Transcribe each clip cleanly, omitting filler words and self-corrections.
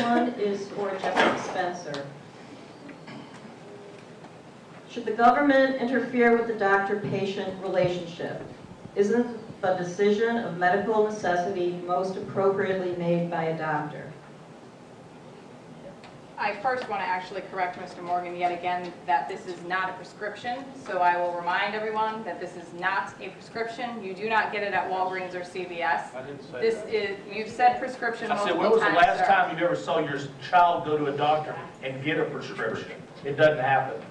one is for Jessica Spencer. Should the government interfere with the doctor-patient relationship? Isn't the decision of medical necessity most appropriately made by a doctor? I first want to actually correct Mr. Morgan yet again that this is not a prescription. So I will remind everyone that this is not a prescription. You do not get it at Walgreens or CVS. I didn't say This that. is, you've said prescription I said, multiple when was the times, last sir. time you ever saw your child go to a doctor and get a prescription? It doesn't happen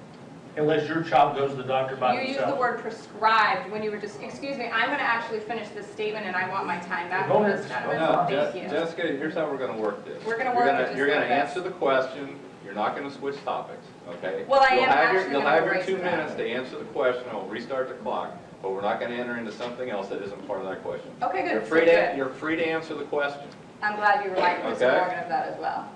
unless your child goes to the doctor by You used himself. the word prescribed when you were just, excuse me, I'm going to actually finish this statement and I want my time back. Go ahead. Ms. Well, Donovan. no, Thank you. Jessica, here's how we're going to work this. We're gonna work it just You're going to like this. answer the question. You're not going to switch topics, okay? Well, I am You'll have actually You'll gonna have your erase 2 that. minutes to answer the question. I'll restart the clock, but we're not going to enter into something else that isn't part of that question. Okay, good. You're So free good. you're free to answer the question. I'm glad you reminded Mr. Okay. Morgan of that as well.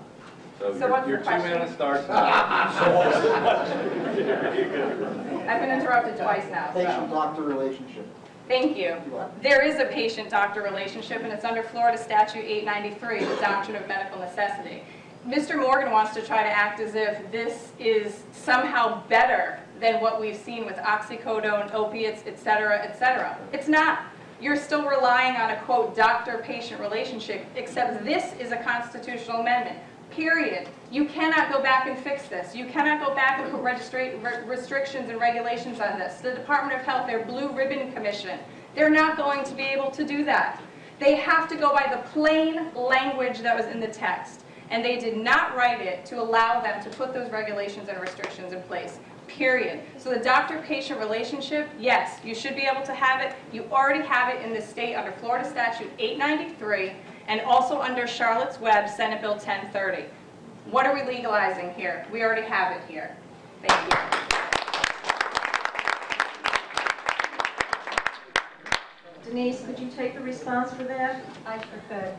So, So what's your the 2 question? minutes starts now. So what's the question? Very good. I've been interrupted twice now, so. Patient-doctor relationship. Thank you. There is a patient-doctor relationship, and it's under Florida Statute 893, the doctrine of medical necessity. Mr. Morgan wants to try to act as if this is somehow better than what we've seen with oxycodone, opiates, et cetera, et cetera. It's not. You're still relying on a, quote, doctor-patient relationship, except this is a constitutional amendment. Period. You cannot go back and fix this. You cannot go back and put restrictions and regulations on this. The Department of Health, their Blue Ribbon Commission, they're not going to be able to do that. They have to go by the plain language that was in the text. And they did not write it to allow them to put those regulations and restrictions in place. Period. So the doctor-patient relationship, yes, you should be able to have it. You already have it in the state under Florida Statute 893 and also under Charlotte's Web, Senate Bill 1030. What are we legalizing here? We already have it here. Thank you. Denise, could you take the response for that? I sure could.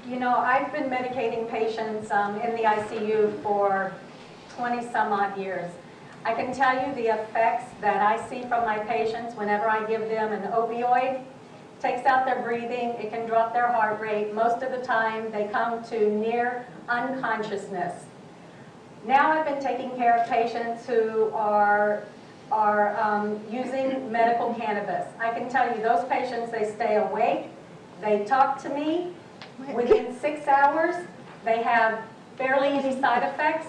You know, I've been medicating patients in the ICU for 20 some odd years. I can tell you the effects that I see from my patients whenever I give them an opioid. Takes out their breathing, it can drop their heart rate. Most of the time they come to near unconsciousness. Now I've been taking care of patients who are using medical cannabis. I can tell you those patients, they stay awake, they talk to me. Within 6 hours, they have barely any side effects,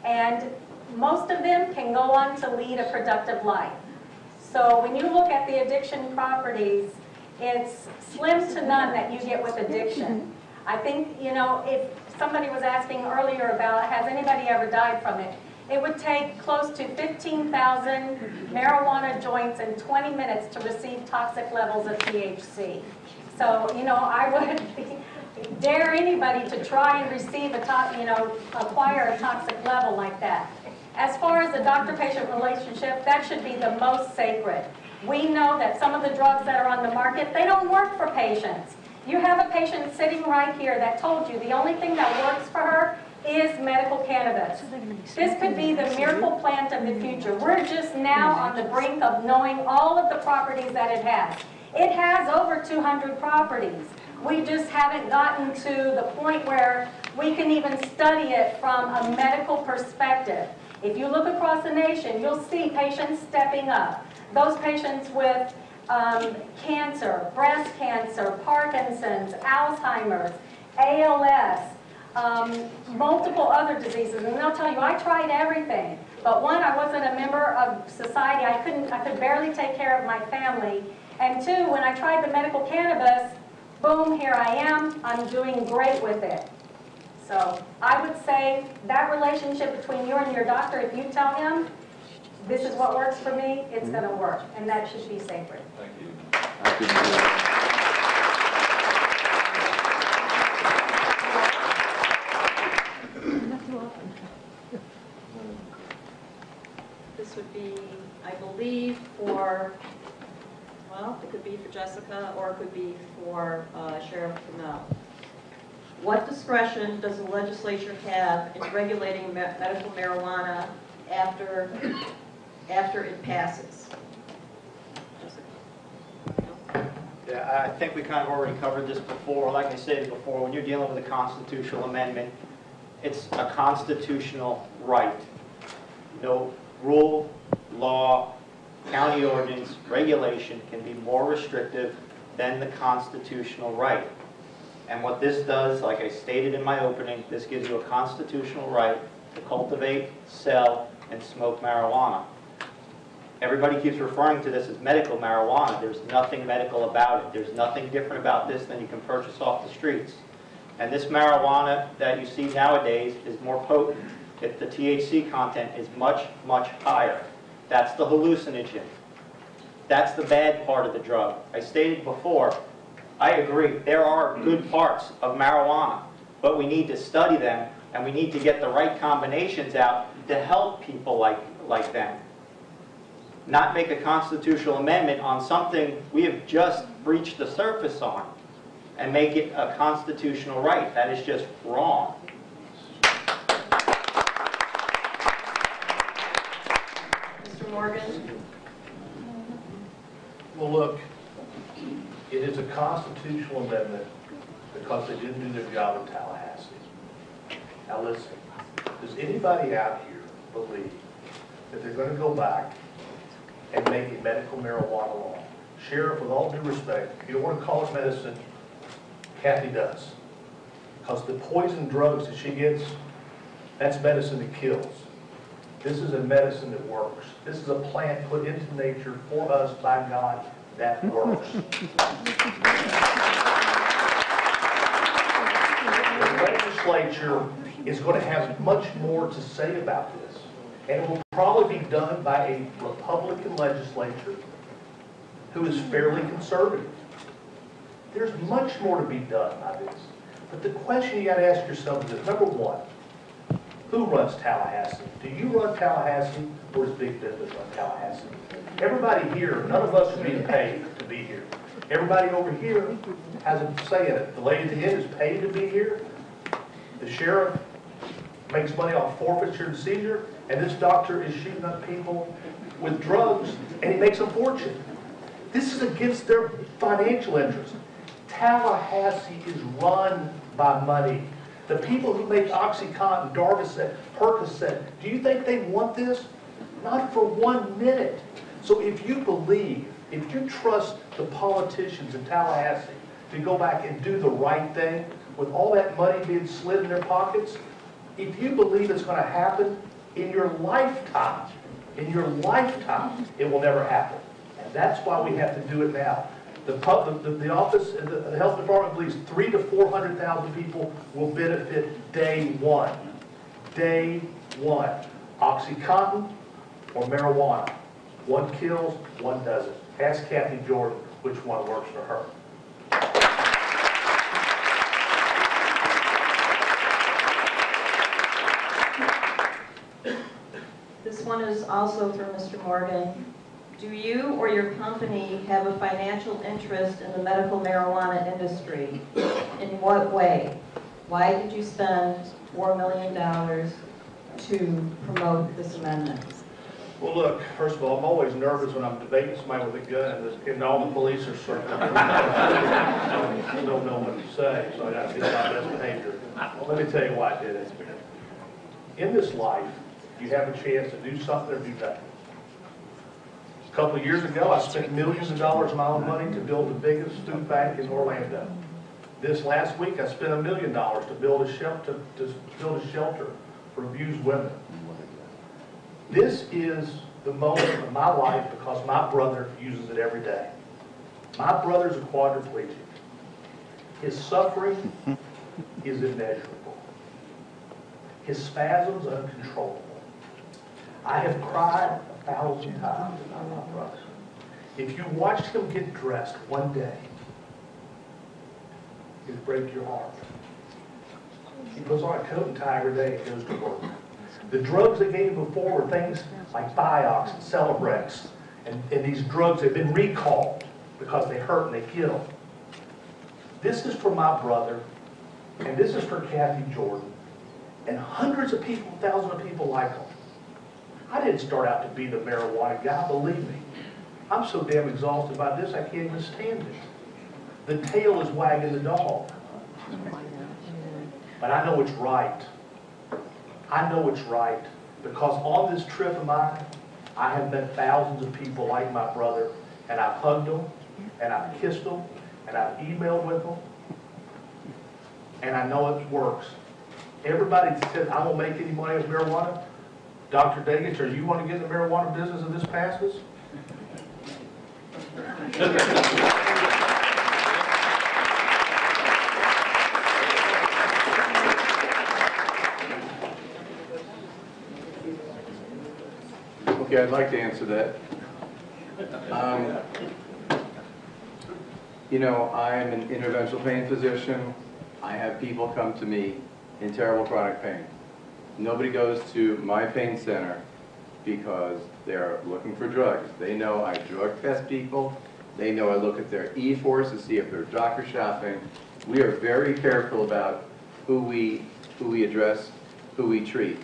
and most of them can go on to lead a productive life. So when you look at the addiction properties, it's slim to none that you get with addiction. I think, you know, if somebody was asking earlier about has anybody ever died from it, it would take close to 15,000 marijuana joints in 20 minutes to receive toxic levels of THC. So, you know, I would dare anybody to try and receive acquire a toxic level like that. As far as the doctor-patient relationship, that should be the most sacred. We know that some of the drugs that are on the market, they don't work for patients. You have a patient sitting right here that told you the only thing that works for her is medical cannabis. This could be the miracle plant of the future. We're just now on the brink of knowing all of the properties that it has. It has over 200 properties. We just haven't gotten to the point where we can even study it from a medical perspective. If you look across the nation, you'll see patients stepping up. Those patients with cancer, breast cancer, Parkinson's, Alzheimer's, ALS, multiple other diseases. And they'll tell you, I tried everything. But one, I wasn't a member of society. I could barely take care of my family. And two, when I tried the medical cannabis, boom, here I am. I'm doing great with it. So I would say that relationship between you and your doctor, if you tell him, this is what works for me, it's going to work. And that should be sacred. Thank you. This would be, I believe, for, well, it could be for Jessica or it could be for Sheriff Kamel. What discretion does the legislature have in regulating medical marijuana after it passes? Jessica? No? Yeah, I think we kind of already covered this before. Like I said before, when you're dealing with a constitutional amendment, it's a constitutional right. No rule, law, county ordinance, regulation can be more restrictive than the constitutional right. And what this does, like I stated in my opening, this gives you a constitutional right to cultivate, sell, and smoke marijuana. Everybody keeps referring to this as medical marijuana. There's nothing medical about it. There's nothing different about this than you can purchase off the streets. And this marijuana that you see nowadays is more potent. The THC content is much, much higher. That's the hallucinogen. That's the bad part of the drug. I stated before, I agree, there are good parts of marijuana, but we need to study them and we need to get the right combinations out to help people like them. Not make a constitutional amendment on something we have just breached the surface on and make it a constitutional right. That is just wrong. Mr. Morgan? Well, look, it is a constitutional amendment because they didn't do their job in Tallahassee. Now listen, does anybody out here believe that they're going to go back and make a medical marijuana law? Sheriff, with all due respect, if you don't want to call it medicine, Kathy does. Because the poison drugs that she gets, that's medicine that kills. This is a medicine that works. This is a plant put into nature for us by God that works. The legislature is going to have much more to say about this. And it will probably be done by a Republican legislature who is fairly conservative. There's much more to be done by this. But the question you got to ask yourself is this. Number one, who runs Tallahassee? Do you run Tallahassee, or does big business run Tallahassee? Everybody here, none of us are being paid to be here. Everybody over here has a say in it. The lady at the end is paid to be here. The sheriff makes money off forfeiture and seizure, and this doctor is shooting up people with drugs, and he makes a fortune. This is against their financial interest. Tallahassee is run by money. The people who make OxyContin, Darvocet, Percocet, do you think they want this? Not for 1 minute. So if you believe, if you trust the politicians in Tallahassee to go back and do the right thing with all that money being slid in their pockets, if you believe it's going to happen in your lifetime, it will never happen. And that's why we have to do it now. The office, the health department believes 300,000 to 400,000 people will benefit day one. Day one. OxyContin or marijuana. One kills, one doesn't. Ask Kathy Jordan which one works for her. This one is also for Mr. Morgan. Do you or your company have a financial interest in the medical marijuana industry? In what way? Why did you spend $4 million to promote this amendment? Well, look, first of all, I'm always nervous when I'm debating somebody with a gun and all the police are circling. I don't know what to say, so I got to be my best behavior. Let me tell you why I did it. In this life, you have a chance to do something or do nothing. A couple of years ago, I spent millions of dollars of my own money to build the biggest food bank in Orlando. This last week, I spent $1 million to build a shelter for abused women. This is the moment of my life because my brother uses it every day. My brother's a quadriplegic. His suffering is immeasurable. His spasms are uncontrollable. I have cried 1,000 times about my brother. If you watched him get dressed one day, it'd break your heart. He puts on a coat and tie every day and goes to work. The drugs they gave him before were things like Vioxx and Celebrex, and these drugs have been recalled because they hurt and they kill. This is for my brother, and this is for Kathy Jordan, and hundreds of people, thousands of people like them. I didn't start out to be the marijuana guy, believe me. I'm so damn exhausted by this, I can't even stand it. the tail is wagging the dog. But I know it's right. I know it's right. Because on this trip of mine, I have met thousands of people like my brother, and I've hugged them, and I've kissed them, and I've emailed with them, and I know it works. Everybody that says, I won't make any money with marijuana, Dr. Dagich, are you want to get in the marijuana business if this passes? Okay, I'd like to answer that. You know, I'm an interventional pain physician. I have people come to me in terrible chronic pain. Nobody goes to my pain center because they're looking for drugs. They know I drug test people. They know I look at their e-force to see if they're doctor shopping. We are very careful about who we address, who we treat.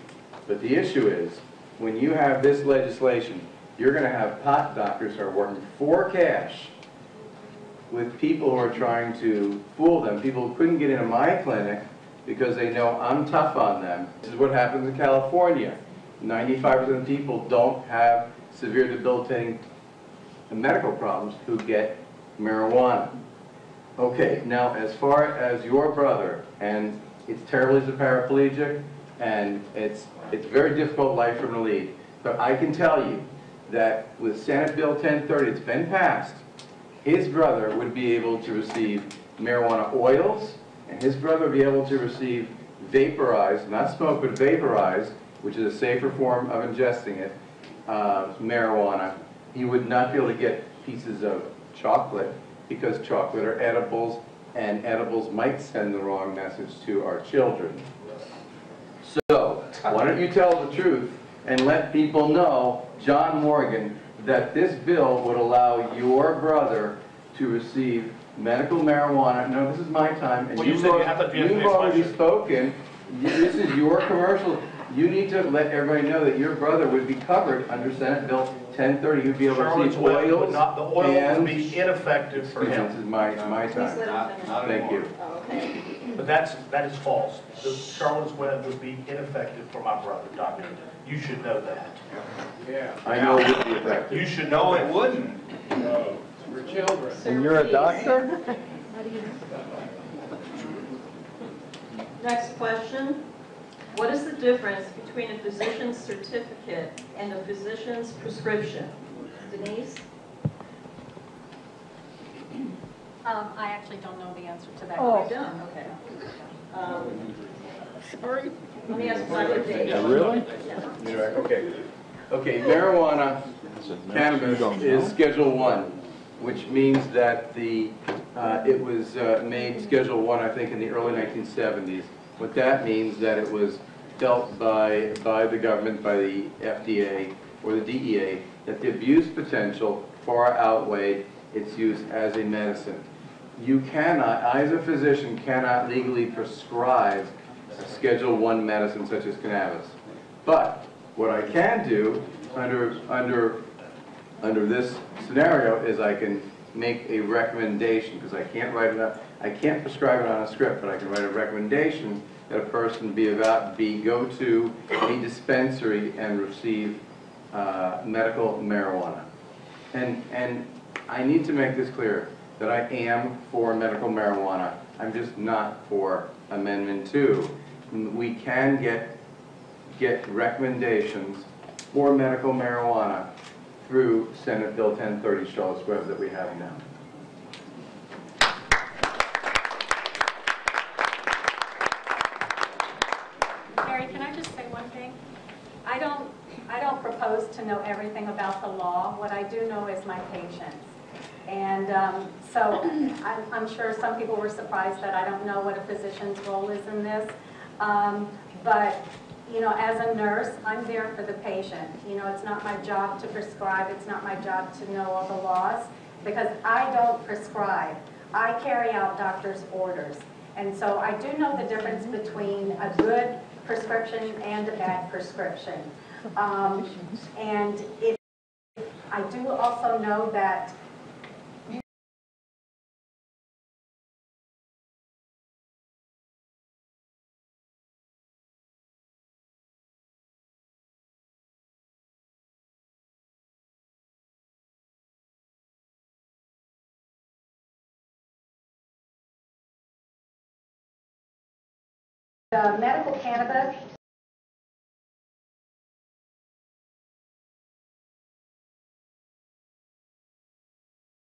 But the issue is, when you have this legislation, you're going to have pot doctors who are working for cash with people who are trying to fool them. People who couldn't get into my clinic because they know I'm tough on them. This is what happens in California. 95% of people don't have severe debilitating medical problems who get marijuana. Okay, now as far as your brother, and it's terrible as a paraplegic, and it's a very difficult life for him to lead. But I can tell you that with Senate Bill 1030, it's been passed, his brother would be able to receive marijuana oils, and his brother would be able to receive vaporized, not smoked, but vaporized, which is a safer form of ingesting it, marijuana. He would not be able to get pieces of chocolate because chocolate are edibles, and edibles might send the wrong message to our children. So, why don't you tell the truth and let people know, John Morgan, that this bill would allow your brother to receive medical marijuana. No, this is my time, and Well, you said you have to you've already spoken. This is your commercial. You need to let everybody know that your brother would be covered under Senate Bill 1030. He'd be able to Charlotte's receive Web oils would not, the oil and... would be ineffective for Excuse me, him. this is my Please time. let him finish. Not Thank anymore. you. Oh, okay. But that is false. The Charlotte's Web would be ineffective for my brother, Doctor. You should know that. I know it would be effective. You should know it wouldn't. And you're a doctor? Next question. What is the difference between a physician's certificate and a physician's prescription? Denise? I actually don't know the answer to that Oh, you question. don't? Okay. Sorry. Let me ask Dr. Dave. Really? Yeah. Okay. Okay, marijuana, cannabis is Schedule 1, which means that it was made Schedule 1, I think, in the early 1970s. What that means that it was felt by the government, by the FDA or the DEA, that the abuse potential far outweighed its use as a medicine. You cannot, I as a physician, cannot legally prescribe a Schedule 1 medicine such as cannabis. But what I can do under this scenario is I can make a recommendation, because I can't prescribe it on a script, but I can write a recommendation that a person go to a dispensary and receive medical marijuana. And I need to make this clear, that I am for medical marijuana. I'm just not for Amendment 2. We can get recommendations for medical marijuana through Senate Bill 1030 Charlotte's Web that we have now. Mary, can I just say one thing? I don't propose to know everything about the law. What I do know is my patients. And so I'm sure some people were surprised that I don't know what a physician's role is in this. But, you know, as a nurse, I'm there for the patient. You know, it's not my job to prescribe. It's not my job to know all the laws, because I don't prescribe. I carry out doctor's orders. And so I do know the difference between a good prescription and a bad prescription. And I do also know that medical cannabis